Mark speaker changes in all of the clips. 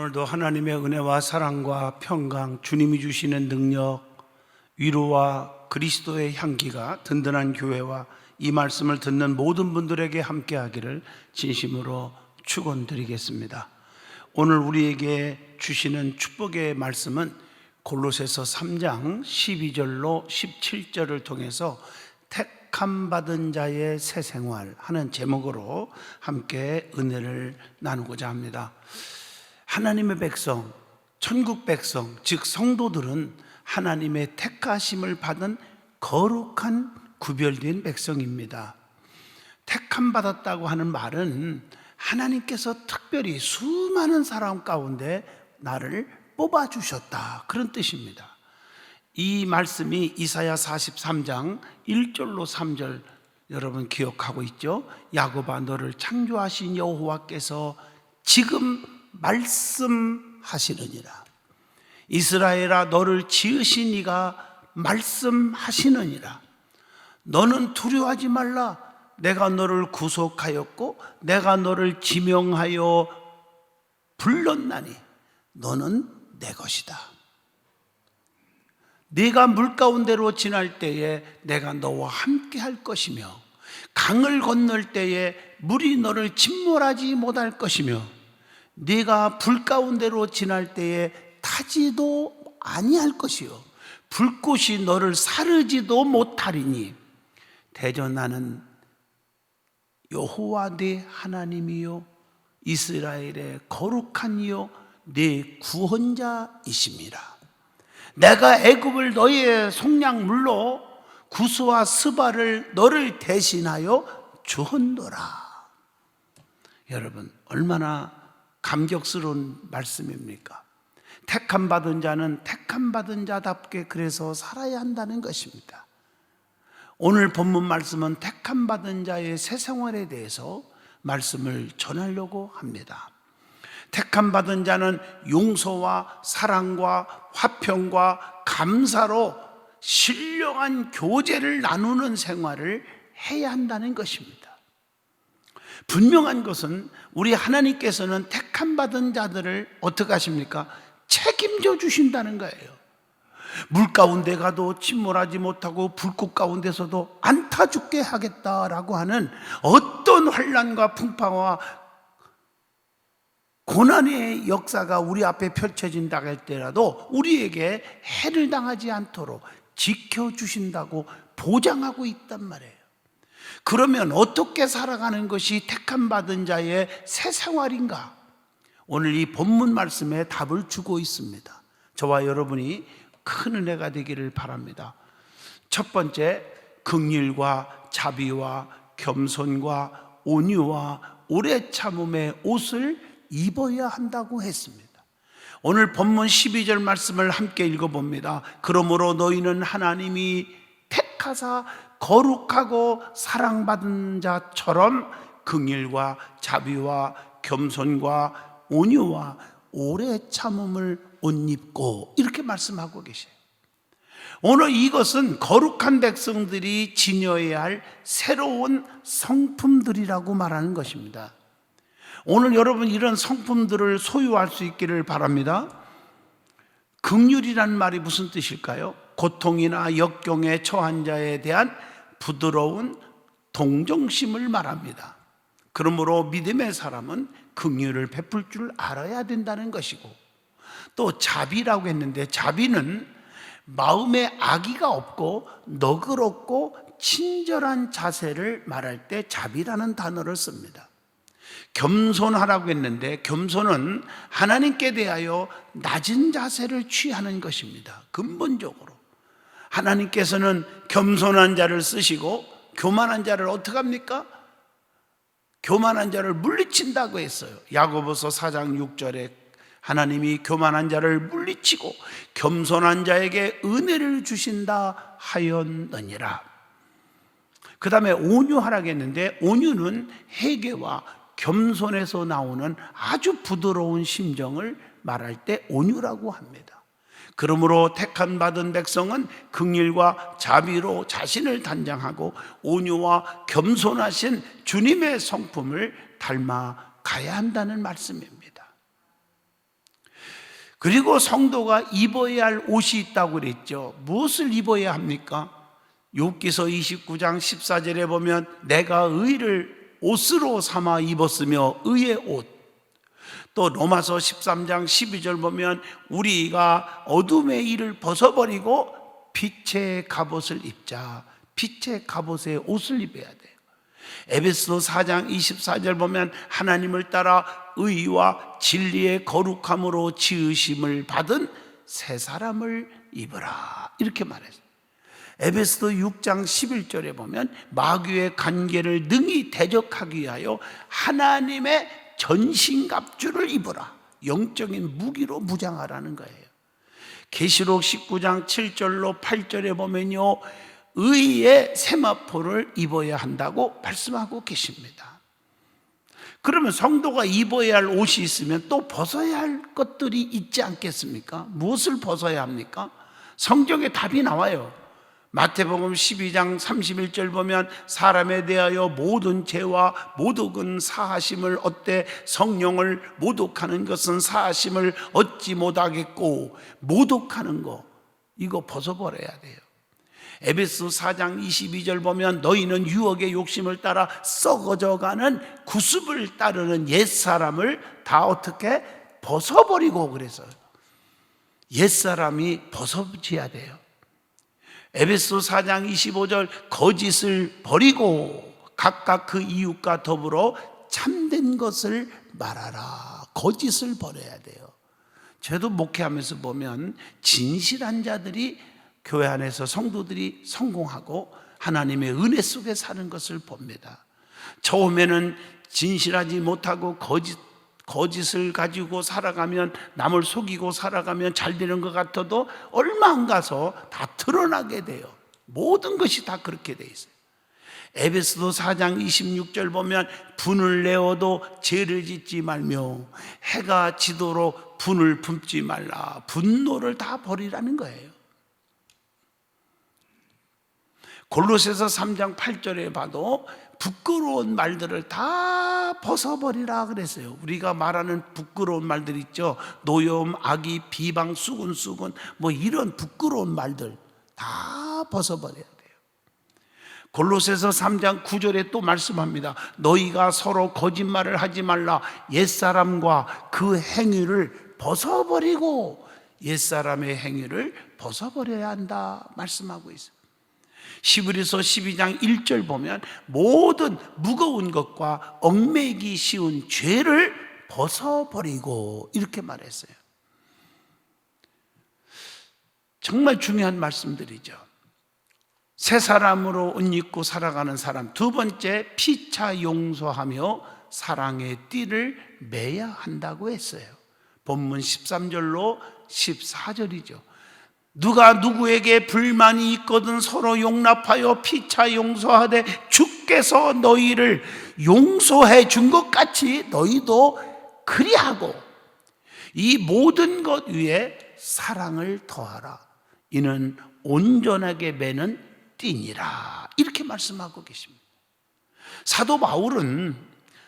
Speaker 1: 오늘도 하나님의 은혜와 사랑과 평강, 주님이 주시는 능력, 위로와 그리스도의 향기가 든든한 교회와 이 말씀을 듣는 모든 분들에게 함께하기를 진심으로 축원드리겠습니다. 오늘 우리에게 주시는 축복의 말씀은 골로새서 3장 12절로 17절을 통해서 택함 받은 자의 새 생활 하는 제목으로 함께 은혜를 나누고자 합니다. 하나님의 백성, 천국 백성, 즉 성도들은 하나님의 택하심을 받은 거룩한 구별된 백성입니다. 택함 받았다고 하는 말은 하나님께서 특별히 수많은 사람 가운데 나를 뽑아주셨다, 그런 뜻입니다. 이 말씀이 이사야 43장 1절로 3절 여러분 기억하고 있죠? 야곱아, 너를 창조하신 여호와께서 지금 말씀하시느니라. 이스라엘아, 너를 지으신 이가 말씀하시느니라. 너는 두려워하지 말라. 내가 너를 구속하였고 내가 너를 지명하여 불렀나니 너는 내 것이다. 네가 물 가운데로 지날 때에 내가 너와 함께 할 것이며 강을 건널 때에 물이 너를 침몰하지 못할 것이며 네가 불 가운데로 지날 때에 타지도 아니할 것이요 불꽃이 너를 사르지도 못하리니 대저 나는 여호와 네 하나님이요 이스라엘의 거룩한 이요 네 구원자이심이라. 내가 애굽을 너희의 속량물로 구스와 스바를 너를 대신하여 주었노라. 여러분, 얼마나 감격스러운 말씀입니까? 택함 받은 자는 택함 받은 자답게 그래서 살아야 한다는 것입니다. 오늘 본문 말씀은 택함 받은 자의 새 생활에 대해서 말씀을 전하려고 합니다. 택함 받은 자는 용서와 사랑과 화평과 감사로 신령한 교제를 나누는 생활을 해야 한다는 것입니다. 분명한 것은 우리 하나님께서는 택함 받은 자들을 어떻게 하십니까? 책임져 주신다는 거예요. 물 가운데 가도 침몰하지 못하고 불꽃 가운데서도 안 타 죽게 하겠다라고 하는 어떤 환난과 풍파와 고난의 역사가 우리 앞에 펼쳐진다 할 때라도 우리에게 해를 당하지 않도록 지켜주신다고 보장하고 있단 말이에요. 그러면 어떻게 살아가는 것이 택함 받은 자의 새 생활인가? 오늘 이 본문 말씀에 답을 주고 있습니다. 저와 여러분이 큰 은혜가 되기를 바랍니다. 첫 번째, 긍휼과 자비와 겸손과 온유와 오래 참음의 옷을 입어야 한다고 했습니다. 오늘 본문 12절 말씀을 함께 읽어봅니다. 그러므로 너희는 하나님이 택하사 거룩하고 사랑받은 자처럼 긍휼과 자비와 겸손과 온유와 오래 참음을 옷 입고, 이렇게 말씀하고 계세요. 오늘 이것은 거룩한 백성들이 지녀야 할 새로운 성품들이라고 말하는 것입니다. 오늘 여러분 이런 성품들을 소유할 수 있기를 바랍니다. 긍휼이라는 말이 무슨 뜻일까요? 고통이나 역경에 처한 자에 대한 부드러운 동정심을 말합니다. 그러므로 믿음의 사람은 긍휼을 베풀 줄 알아야 된다는 것이고, 또 자비라고 했는데 자비는 마음에 악의가 없고 너그럽고 친절한 자세를 말할 때 자비라는 단어를 씁니다. 겸손하라고 했는데 겸손은 하나님께 대하여 낮은 자세를 취하는 것입니다. 근본적으로 하나님께서는 겸손한 자를 쓰시고 교만한 자를 어떻게 합니까? 교만한 자를 물리친다고 했어요. 야고보서 4장 6절에 하나님이 교만한 자를 물리치고 겸손한 자에게 은혜를 주신다 하였느니라. 그 다음에 온유하라고 했는데 온유는 회개와 겸손에서 나오는 아주 부드러운 심정을 말할 때 온유라고 합니다. 그러므로 택함 받은 백성은 긍휼과 자비로 자신을 단장하고 온유와 겸손하신 주님의 성품을 닮아 가야 한다는 말씀입니다. 그리고 성도가 입어야 할 옷이 있다고 그랬죠. 무엇을 입어야 합니까? 욥기서 29장 14절에 보면 내가 의를 옷으로 삼아 입었으며 의의 옷. 또 로마서 13장 12절 보면 우리가 어둠의 일을 벗어버리고 빛의 갑옷을 입자. 빛의 갑옷의 옷을 입어야 돼요. 에베소 4장 24절 보면 하나님을 따라 의와 진리의 거룩함으로 지으심을 받은 새 사람을 입으라, 이렇게 말했어요. 에베소 6장 11절에 보면 마귀의 관계를 능히 대적하기 위하여 하나님의 전신갑주를 입으라, 영적인 무기로 무장하라는 거예요. 계시록 19장 7절로 8절에 보면요, 의의 세마포를 입어야 한다고 말씀하고 계십니다. 그러면 성도가 입어야 할 옷이 있으면 또 벗어야 할 것들이 있지 않겠습니까? 무엇을 벗어야 합니까? 성경에 답이 나와요. 마태복음 12장 31절 보면 사람에 대하여 모든 죄와 모독은 사하심을 얻되 성령을 모독하는 것은 사하심을 얻지 못하겠고, 모독하는 거 이거 벗어버려야 돼요. 에베소 4장 22절 보면 너희는 유혹의 욕심을 따라 썩어져가는 구습을 따르는 옛사람을 다 어떻게 벗어버리고, 그래서 옛사람이 벗어져야 돼요. 에베소 4장 25절 거짓을 버리고 각각 그 이웃과 더불어 참된 것을 말하라. 거짓을 버려야 돼요. 저도 목회하면서 보면 진실한 자들이 교회 안에서 성도들이 성공하고 하나님의 은혜 속에 사는 것을 봅니다. 처음에는 진실하지 못하고 거짓을 가지고 살아가면, 남을 속이고 살아가면 잘 되는 것 같아도 얼마 안 가서 다 드러나게 돼요. 모든 것이 다 그렇게 돼 있어요. 에베소서 4장 26절 보면 분을 내어도 죄를 짓지 말며 해가 지도록 분을 품지 말라. 분노를 다 버리라는 거예요. 골로새서 3장 8절에 봐도 부끄러운 말들을 다 벗어버리라 그랬어요. 우리가 말하는 부끄러운 말들 있죠. 노여움, 악의, 비방, 수군수군, 뭐 이런 부끄러운 말들 다 벗어버려야 돼요. 골로새서 3장 9절에 또 말씀합니다. 너희가 서로 거짓말을 하지 말라. 옛사람과 그 행위를 벗어버리고 옛사람의 행위를 벗어버려야 한다 말씀하고 있어요. 히브리서 12장 1절 보면 모든 무거운 것과 얽매이기 쉬운 죄를 벗어버리고, 이렇게 말했어요. 정말 중요한 말씀들이죠. 새 사람으로 옷 입고 살아가는 사람. 두 번째, 피차 용서하며 사랑의 띠를 매야 한다고 했어요. 본문 13절로 14절이죠. 누가 누구에게 불만이 있거든 서로 용납하여 피차 용서하되 주께서 너희를 용서해 준 것 같이 너희도 그리하고 이 모든 것 위에 사랑을 더하라. 이는 온전하게 매는 띠니라. 이렇게 말씀하고 계십니다. 사도 바울은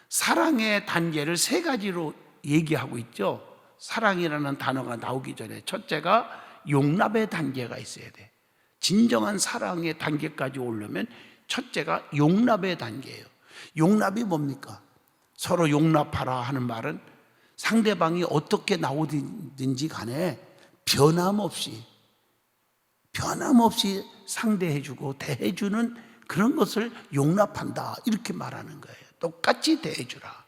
Speaker 1: 사랑의 단계를 세 가지로 얘기하고 있죠. 사랑이라는 단어가 나오기 전에 첫째가 용납의 단계가 있어야 돼. 진정한 사랑의 단계까지 오려면 첫째가 용납의 단계예요. 용납이 뭡니까? 서로 용납하라 하는 말은 상대방이 어떻게 나오든지 간에 변함없이 상대해주고 대해주는 그런 것을 용납한다, 이렇게 말하는 거예요. 똑같이 대해주라.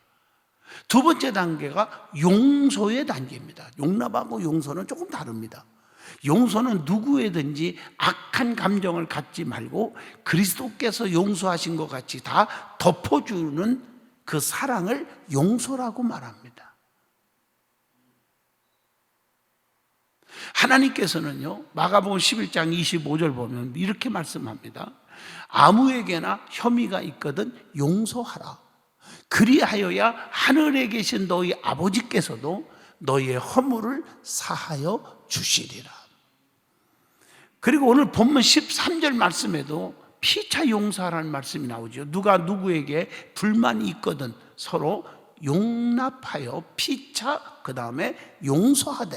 Speaker 1: 두 번째 단계가 용서의 단계입니다. 용납하고 용서는 조금 다릅니다. 용서는 누구에든지 악한 감정을 갖지 말고 그리스도께서 용서하신 것 같이 다 덮어주는 그 사랑을 용서라고 말합니다. 하나님께서는요, 마가복음 11장 25절 보면 이렇게 말씀합니다. 아무에게나 혐의가 있거든 용서하라. 그리하여야 하늘에 계신 너희 아버지께서도 너희의 허물을 사하여 주시리라. 그리고 오늘 본문 13절 말씀에도 피차 용서하라는 말씀이 나오죠. 누가 누구에게 불만이 있거든 서로 용납하여 피차, 그 다음에 용서하되,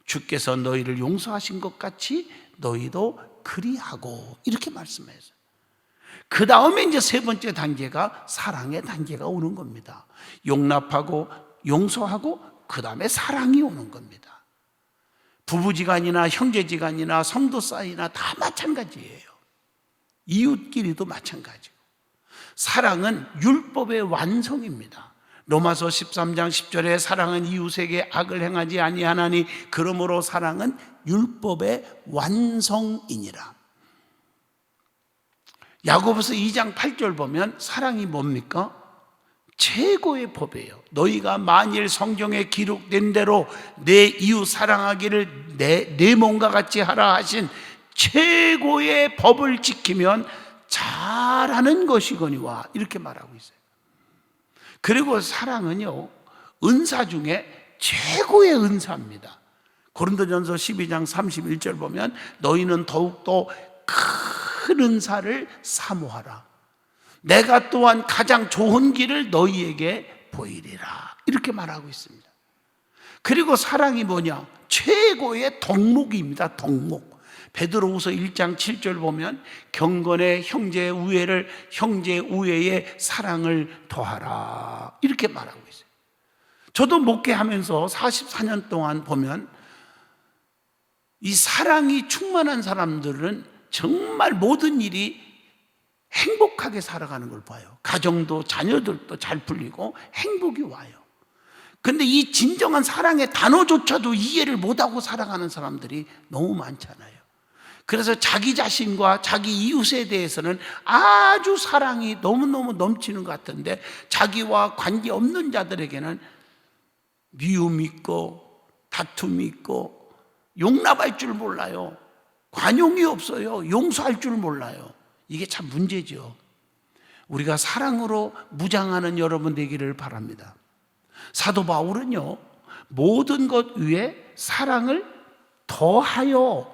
Speaker 1: 주께서 너희를 용서하신 것 같이 너희도 그리하고, 이렇게 말씀해서 그 다음에 이제 세 번째 단계가 사랑의 단계가 오는 겁니다. 용납하고 용서하고 그 다음에 사랑이 오는 겁니다. 부부지간이나 형제지간이나 성도 사이나 다 마찬가지예요. 이웃끼리도 마찬가지고, 사랑은 율법의 완성입니다. 로마서 13장 10절에 사랑은 이웃에게 악을 행하지 아니하나니 그러므로 사랑은 율법의 완성이니라. 야고보서 2장 8절 보면 사랑이 뭡니까? 최고의 법이에요. 너희가 만일 성경에 기록된 대로 내 이웃 사랑하기를 내 몸과 같이 하라 하신 최고의 법을 지키면 잘하는 것이거니와, 이렇게 말하고 있어요. 그리고 사랑은요, 은사 중에 최고의 은사입니다. 고린도전서 12장 31절 보면 너희는 더욱더 큰 은사를 사모하라. 내가 또한 가장 좋은 길을 너희에게 보이리라, 이렇게 말하고 있습니다. 그리고 사랑이 뭐냐? 최고의 덕목입니다. 덕목. 베드로후서 1장 7절 보면 경건의 형제의 우애를 형제의 우애에 사랑을 더하라, 이렇게 말하고 있어요. 저도 목회하면서 44년 동안 보면 이 사랑이 충만한 사람들은 정말 모든 일이 행복하게 살아가는 걸 봐요. 가정도 자녀들도 잘 풀리고 행복이 와요. 그런데 이 진정한 사랑의 단어조차도 이해를 못하고 살아가는 사람들이 너무 많잖아요. 그래서 자기 자신과 자기 이웃에 대해서는 아주 사랑이 너무너무 넘치는 것 같은데 자기와 관계없는 자들에게는 미움이 있고 다툼이 있고 용납할 줄 몰라요. 관용이 없어요. 용서할 줄 몰라요. 이게 참 문제죠. 우리가 사랑으로 무장하는 여러분 되기를 바랍니다. 사도 바울은요, 모든 것 위에 사랑을 더하여,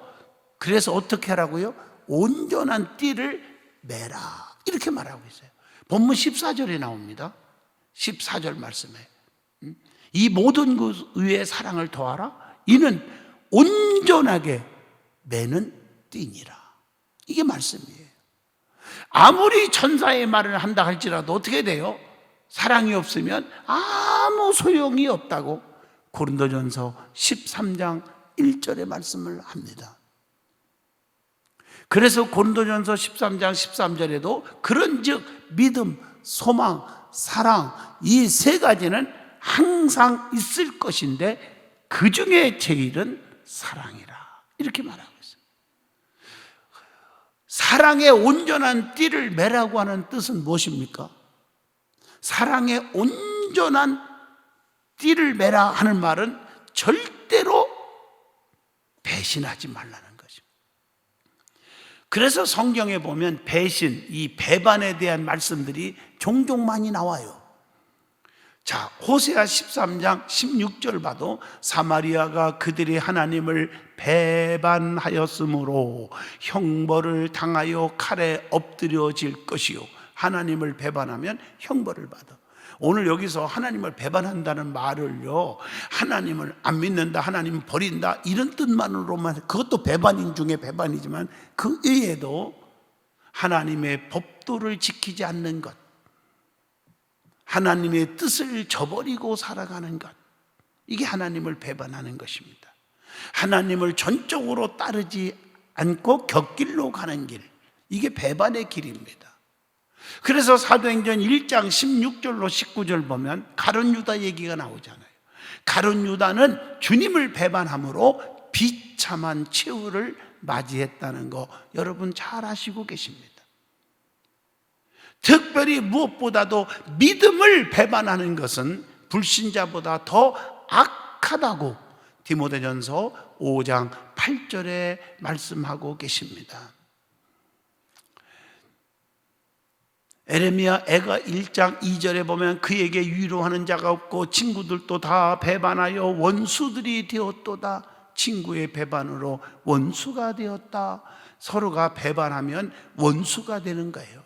Speaker 1: 그래서 어떻게 하라고요? 온전한 띠를 매라, 이렇게 말하고 있어요. 본문 14절에 나옵니다. 14절 말씀에 이 모든 것 위에 사랑을 더하라. 이는 온전하게 매는 띠니라. 이게 말씀이에요. 아무리 천사의 말을 한다 할지라도 어떻게 돼요? 사랑이 없으면 아무 소용이 없다고 고린도전서 13장 1절의 말씀을 합니다. 그래서 고린도전서 13장 13절에도 그런즉 믿음, 소망, 사랑, 이 세 가지는 항상 있을 것인데 그 중에 제일은 사랑이라, 이렇게 말하고 있습니다. 사랑의 온전한 띠를 매라고 하는 뜻은 무엇입니까? 사랑의 온전한 띠를 매라 하는 말은 절대로 배신하지 말라는 것입니다. 그래서 성경에 보면 배신, 이 배반에 대한 말씀들이 종종 많이 나와요. 자, 호세아 13장 16절 봐도 사마리아가 그들이 하나님을 배반하였으므로 형벌을 당하여 칼에 엎드려질 것이요. 하나님을 배반하면 형벌을 받아. 오늘 여기서 하나님을 배반한다는 말을요, 하나님을 안 믿는다, 하나님을 버린다, 이런 뜻만으로만, 그것도 배반인 중에 배반이지만 그 외에도 하나님의 법도를 지키지 않는 것, 하나님의 뜻을 저버리고 살아가는 것, 이게 하나님을 배반하는 것입니다. 하나님을 전적으로 따르지 않고 곁길로 가는 길, 이게 배반의 길입니다. 그래서 사도행전 1장 16절로 19절 보면 가룟 유다 얘기가 나오잖아요. 가룟 유다는 주님을 배반함으로 비참한 최후를 맞이했다는 거 여러분 잘 아시고 계십니다. 특별히 무엇보다도 믿음을 배반하는 것은 불신자보다 더 악하다고 디모데전서 5장 8절에 말씀하고 계십니다. 에레미야 애가 1장 2절에 보면 그에게 위로하는 자가 없고 친구들도 다 배반하여 원수들이 되었도다. 친구의 배반으로 원수가 되었다. 서로가 배반하면 원수가 되는 거예요.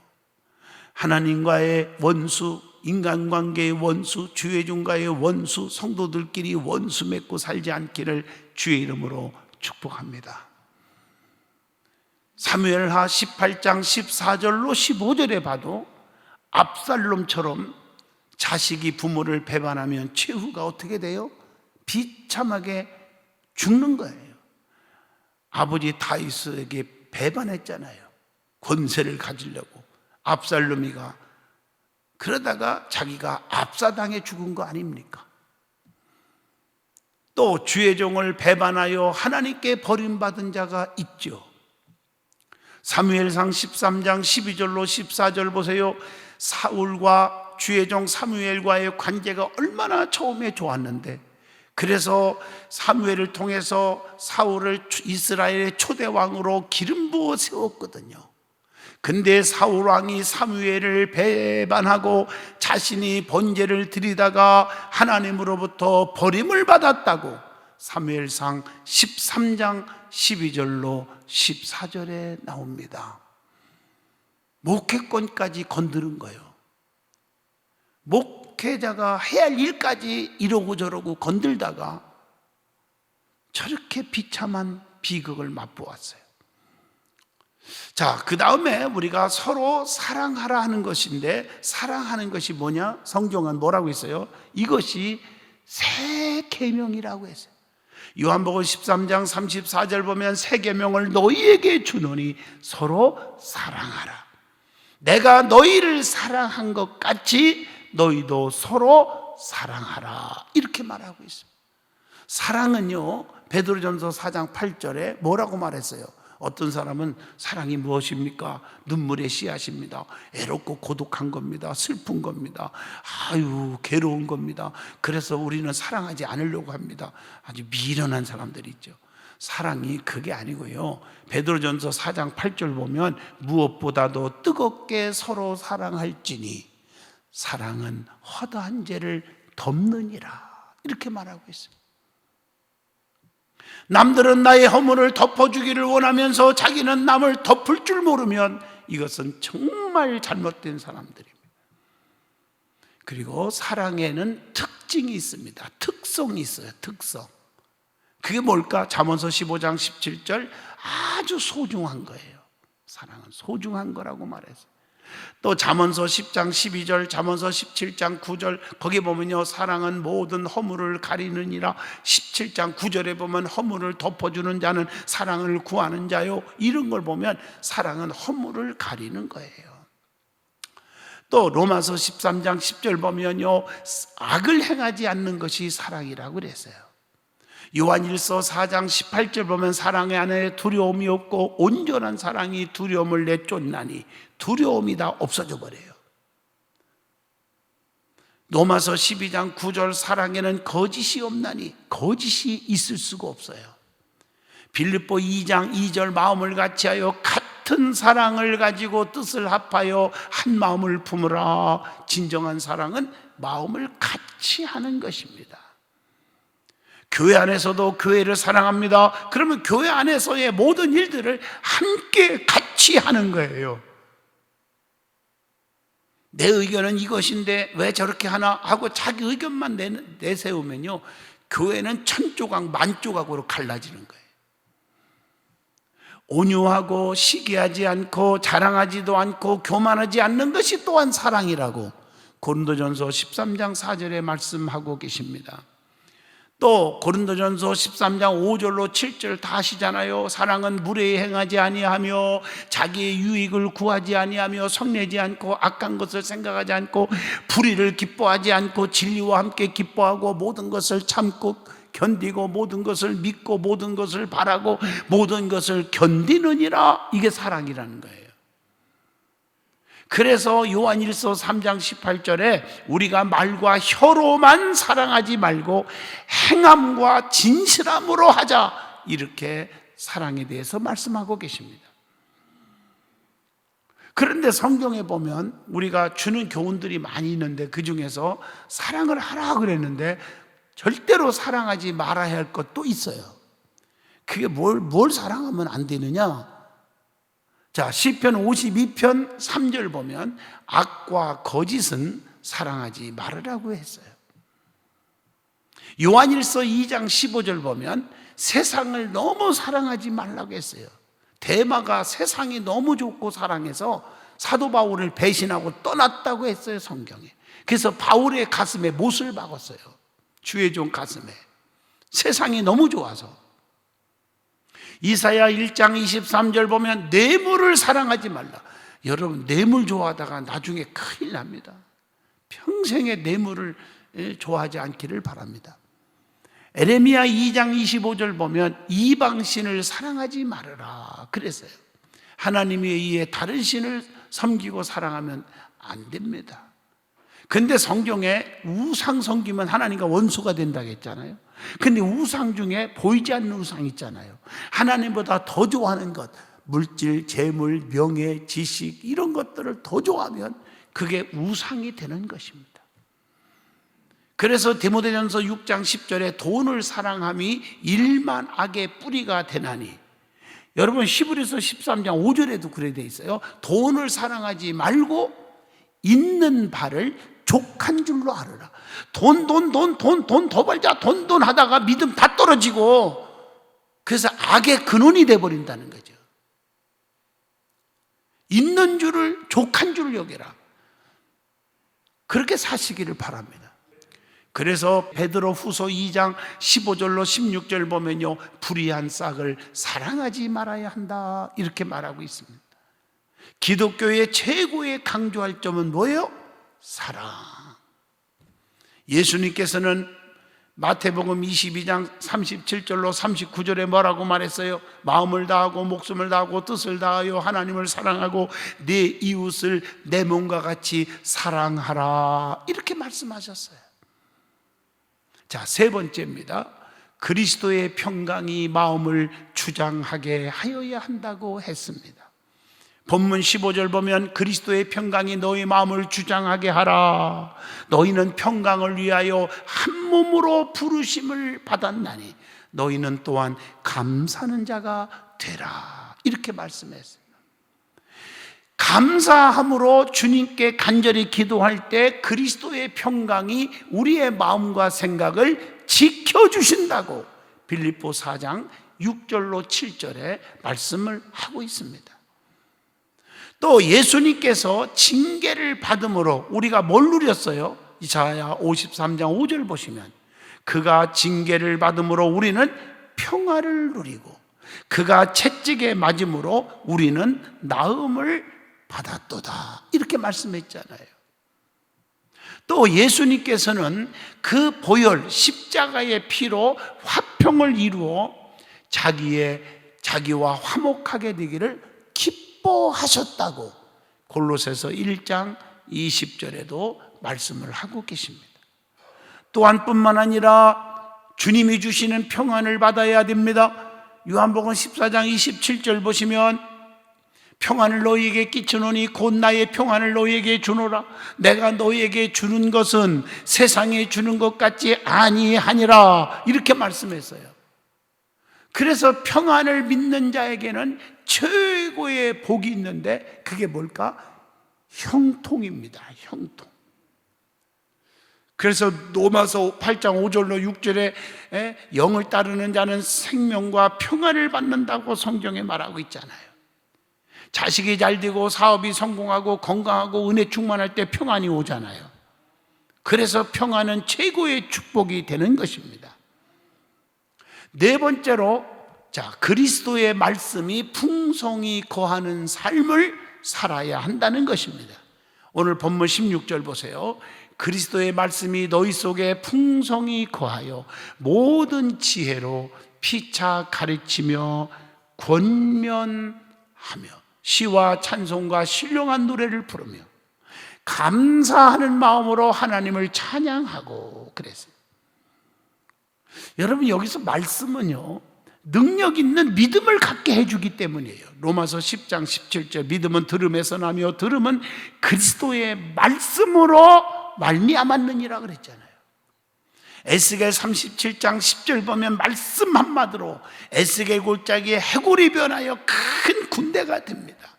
Speaker 1: 하나님과의 원수, 인간관계의 원수, 주회중과의 원수, 성도들끼리 원수 맺고 살지 않기를 주의 이름으로 축복합니다. 사무엘하 18장 14절로 15절에 봐도 압살롬처럼 자식이 부모를 배반하면 최후가 어떻게 돼요? 비참하게 죽는 거예요. 아버지 다윗에게 배반했잖아요. 권세를 가지려고. 압살롬이가 그러다가 자기가 압사당해 죽은 거 아닙니까? 또 주의 종을 배반하여 하나님께 버림받은 자가 있죠. 사무엘상 13장 12절로 14절 보세요. 사울과 주의 종 사무엘과의 관계가 얼마나 처음에 좋았는데, 그래서 사무엘을 통해서 사울을 이스라엘의 초대 왕으로 기름 부어 세웠거든요. 근데 사울 왕이 사무엘을 배반하고 자신이 번제를 드리다가 하나님으로부터 버림을 받았다고 사무엘상 13장 12절로 14절에 나옵니다. 목회권까지 건드는 거예요. 목회자가 해야 할 일까지 이러고 저러고 건들다가 저렇게 비참한 비극을 맛보았어요. 자, 그 다음에 우리가 서로 사랑하라 하는 것인데, 사랑하는 것이 뭐냐? 성경은 뭐라고 했어요? 이것이 새 계명이라고 했어요. 요한복음 13장 34절 보면 새 계명을 너희에게 주노니 서로 사랑하라. 내가 너희를 사랑한 것 같이 너희도 서로 사랑하라. 이렇게 말하고 있습니다. 사랑은요, 베드로전서 4장 8절에 뭐라고 말했어요? 어떤 사람은 사랑이 무엇입니까? 눈물의 씨앗입니다. 애롭고 고독한 겁니다. 슬픈 겁니다. 아유, 괴로운 겁니다. 그래서 우리는 사랑하지 않으려고 합니다. 아주 미련한 사람들이 있죠. 사랑이 그게 아니고요, 베드로전서 4장 8절 보면 무엇보다도 뜨겁게 서로 사랑할지니 사랑은 허다한 죄를 덮느니라, 이렇게 말하고 있습니다. 남들은 나의 허물을 덮어주기를 원하면서 자기는 남을 덮을 줄 모르면 이것은 정말 잘못된 사람들입니다. 그리고 사랑에는 특징이 있습니다. 특성이 있어요. 특성. 그게 뭘까? 잠언서 15장 17절, 아주 소중한 거예요. 사랑은 소중한 거라고 말했어요. 또 잠언서 10장 12절, 잠언서 17장 9절, 거기 보면요, 사랑은 모든 허물을 가리느니라. 17장 9절에 보면 허물을 덮어주는 자는 사랑을 구하는 자요, 이런 걸 보면 사랑은 허물을 가리는 거예요. 또 로마서 13장 10절 보면요, 악을 행하지 않는 것이 사랑이라고 그랬어요. 요한일서 4장 18절 보면 사랑 안에 두려움이 없고 온전한 사랑이 두려움을 내쫓나니 두려움이 다 없어져 버려요. 로마서 12장 9절 사랑에는 거짓이 없나니 거짓이 있을 수가 없어요. 빌립보 2장 2절 마음을 같이하여 같은 사랑을 가지고 뜻을 합하여 한 마음을 품으라. 진정한 사랑은 마음을 같이 하는 것입니다. 교회 안에서도 교회를 사랑합니다. 그러면 교회 안에서의 모든 일들을 함께 같이 하는 거예요. 내 의견은 이것인데 왜 저렇게 하나 하고 자기 의견만 내세우면요, 교회는 천조각 만조각으로 갈라지는 거예요. 온유하고 시기하지 않고 자랑하지도 않고 교만하지 않는 것이 또한 사랑이라고 고린도전서 13장 4절에 말씀하고 계십니다. 또 고린도전서 13장 5절로 7절 다 하시잖아요. 사랑은 무례히 행하지 아니하며 자기의 유익을 구하지 아니하며 성내지 않고 악한 것을 생각하지 않고 불의를 기뻐하지 않고 진리와 함께 기뻐하고 모든 것을 참고 견디고 모든 것을 믿고 모든 것을 바라고 모든 것을 견디느니라. 이게 사랑이라는 거예요. 그래서 요한일서 3장 18절에 우리가 말과 혀로만 사랑하지 말고 행함과 진실함으로 하자, 이렇게 사랑에 대해서 말씀하고 계십니다. 그런데 성경에 보면 우리가 주는 교훈들이 많이 있는데 그 중에서 사랑을 하라 그랬는데 절대로 사랑하지 말아야 할 것도 있어요. 그게 뭘 사랑하면 안 되느냐? 자, 시편 52편 3절 보면 악과 거짓은 사랑하지 말으라고 했어요. 요한일서 2장 15절 보면 세상을 너무 사랑하지 말라고 했어요. 데마가 세상이 너무 좋고 사랑해서 사도 바울을 배신하고 떠났다고 했어요, 성경에. 그래서 바울의 가슴에 못을 박았어요. 주의 종 가슴에. 세상이 너무 좋아서. 이사야 1장 23절 보면 뇌물을 사랑하지 말라. 여러분, 뇌물 좋아하다가 나중에 큰일 납니다. 평생에 뇌물을 좋아하지 않기를 바랍니다. 에레미야 2장 25절 보면 이방신을 사랑하지 말아라 그랬어요. 하나님에 의해 다른 신을 섬기고 사랑하면 안 됩니다. 근데 성경에 우상 섬기면 하나님과 원수가 된다고 했잖아요. 근데 우상 중에 보이지 않는 우상 있잖아요. 하나님보다 더 좋아하는 것, 물질, 재물, 명예, 지식 이런 것들을 더 좋아하면 그게 우상이 되는 것입니다. 그래서 디모데전서 6장 10절에 돈을 사랑함이 일만 악의 뿌리가 되나니, 여러분 히브리서 13장 5절에도 그래 돼 있어요. 돈을 사랑하지 말고 있는 바를 족한 줄로 알아라. 돈 더 벌자 돈 하다가 믿음 다 떨어지고, 그래서 악의 근원이 돼버린다는 거죠. 있는 줄을 족한 줄 여겨라. 그렇게 사시기를 바랍니다. 그래서 베드로 후서 2장 15절로 16절 보면요, 불의한 싹을 사랑하지 말아야 한다 이렇게 말하고 있습니다. 기독교의 최고의 강조할 점은 뭐예요? 사랑. 예수님께서는 마태복음 22장 37절로 39절에 뭐라고 말했어요? 마음을 다하고 목숨을 다하고 뜻을 다하여 하나님을 사랑하고 내 이웃을 내 몸과 같이 사랑하라 이렇게 말씀하셨어요. 자, 세 번째입니다. 그리스도의 평강이 마음을 주장하게 하여야 한다고 했습니다. 본문 15절 보면 그리스도의 평강이 너희 마음을 주장하게 하라. 너희는 평강을 위하여 한 몸으로 부르심을 받았나니 너희는 또한 감사하는 자가 되라. 이렇게 말씀했어요. 감사함으로 주님께 간절히 기도할 때 그리스도의 평강이 우리의 마음과 생각을 지켜주신다고 빌립보 4장 6절로 7절에 말씀을 하고 있습니다. 또 예수님께서 징계를 받음으로 우리가 뭘 누렸어요? 이사야 53장 5절 보시면 그가 징계를 받음으로 우리는 평화를 누리고 그가 채찍에 맞음으로 우리는 나음을 받았도다 이렇게 말씀했잖아요. 또 예수님께서는 그 보혈 십자가의 피로 화평을 이루어 자기와 화목하게 되기를 기뻐하셨다고 골로새서 1장 20절에도 말씀을 하고 계십니다. 또한 뿐만 아니라 주님이 주시는 평안을 받아야 됩니다. 요한복음 14장 27절 보시면 평안을 너희에게 끼치노니 곧 나의 평안을 너희에게 주노라. 내가 너희에게 주는 것은 세상에 주는 것 같지 아니하니라 이렇게 말씀했어요. 그래서 평안을 믿는 자에게는 최고의 복이 있는데 그게 뭘까? 형통입니다. 형통. 그래서 로마서 8장 5절로 6절에 영을 따르는 자는 생명과 평안을 받는다고 성경에 말하고 있잖아요. 자식이 잘 되고 사업이 성공하고 건강하고 은혜 충만할 때 평안이 오잖아요. 그래서 평안은 최고의 축복이 되는 것입니다. 네 번째로, 자, 그리스도의 말씀이 풍성히 거하는 삶을 살아야 한다는 것입니다. 오늘 본문 16절 보세요. 그리스도의 말씀이 너희 속에 풍성히 거하여 모든 지혜로 피차 가르치며 권면하며 시와 찬송과 신령한 노래를 부르며 감사하는 마음으로 하나님을 찬양하고 그랬어요. 여러분, 여기서 말씀은요, 능력 있는 믿음을 갖게 해주기 때문이에요. 로마서 10장 17절 믿음은 들음에서 나며 들음은 그리스도의 말씀으로 말미암았느니라 그랬잖아요. 에스겔 37장 10절 보면 말씀 한마디로 에스겔 골짜기에 해골이 변하여 큰 군대가 됩니다.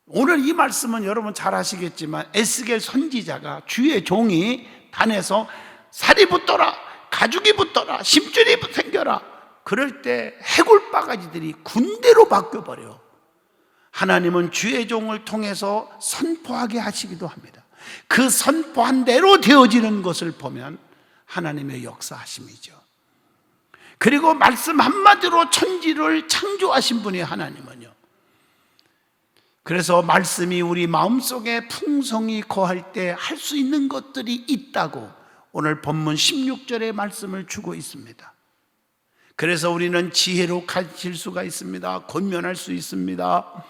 Speaker 1: 오늘 이 말씀은 여러분 잘 아시겠지만 에스겔 선지자가 주의 종이 단에서 살이 붙더라, 가죽이 붙어라, 심줄이 생겨라. 그럴 때 해골바가지들이 군대로 바뀌어버려. 하나님은 주의 종을 통해서 선포하게 하시기도 합니다. 그 선포한 대로 되어지는 것을 보면 하나님의 역사하심이죠. 그리고 말씀 한마디로 천지를 창조하신 분이 하나님은요. 그래서 말씀이 우리 마음속에 풍성히 거할 때 할 수 있는 것들이 있다고 오늘 본문 16절의 말씀을 주고 있습니다. 그래서 우리는 지혜로 가르칠 수가 있습니다. 권면할 수 있습니다.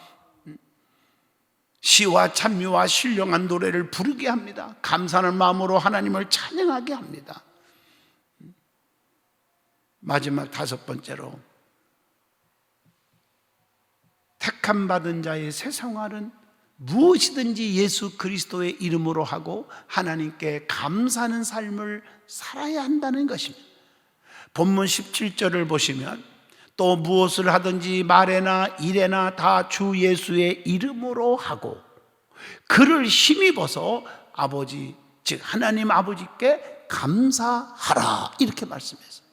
Speaker 1: 시와 찬미와 신령한 노래를 부르게 합니다. 감사하는 마음으로 하나님을 찬양하게 합니다. 마지막 다섯 번째로, 택함 받은 자의 새 생활은 무엇이든지 예수 그리스도의 이름으로 하고 하나님께 감사하는 삶을 살아야 한다는 것입니다. 본문 17절을 보시면 또 무엇을 하든지 말에나 일에나 다 주 예수의 이름으로 하고 그를 힘입어서 아버지, 즉 하나님 아버지께 감사하라, 이렇게 말씀했어요.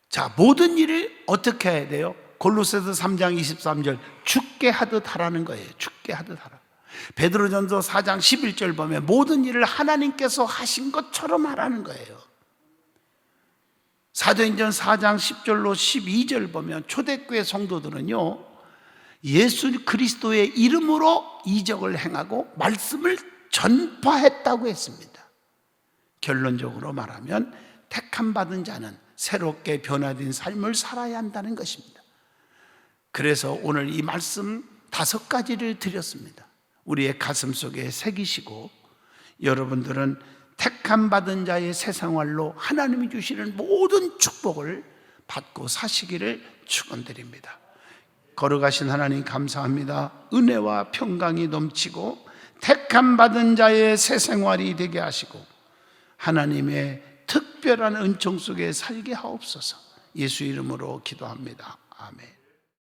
Speaker 1: 자, 모든 일을 어떻게 해야 돼요? 골로새서 3장 23절, 죽게 하듯 하라는 거예요. 죽게 하듯 하라. 베드로전서 4장 11절 보면 모든 일을 하나님께서 하신 것처럼 하라는 거예요. 사도행전 4장 10절로 12절 보면 초대교회 성도들은요, 예수 그리스도의 이름으로 이적을 행하고 말씀을 전파했다고 했습니다. 결론적으로 말하면 택함 받은 자는 새롭게 변화된 삶을 살아야 한다는 것입니다. 그래서 오늘 이 말씀 5가지를 드렸습니다. 우리의 가슴 속에 새기시고 여러분들은 택함 받은 자의 새 생활로 하나님이 주시는 모든 축복을 받고 사시기를 축원드립니다. 걸어가신 하나님 감사합니다. 은혜와 평강이 넘치고 택함 받은 자의 새 생활이 되게 하시고 하나님의 특별한 은총 속에 살게 하옵소서. 예수 이름으로 기도합니다. 아멘.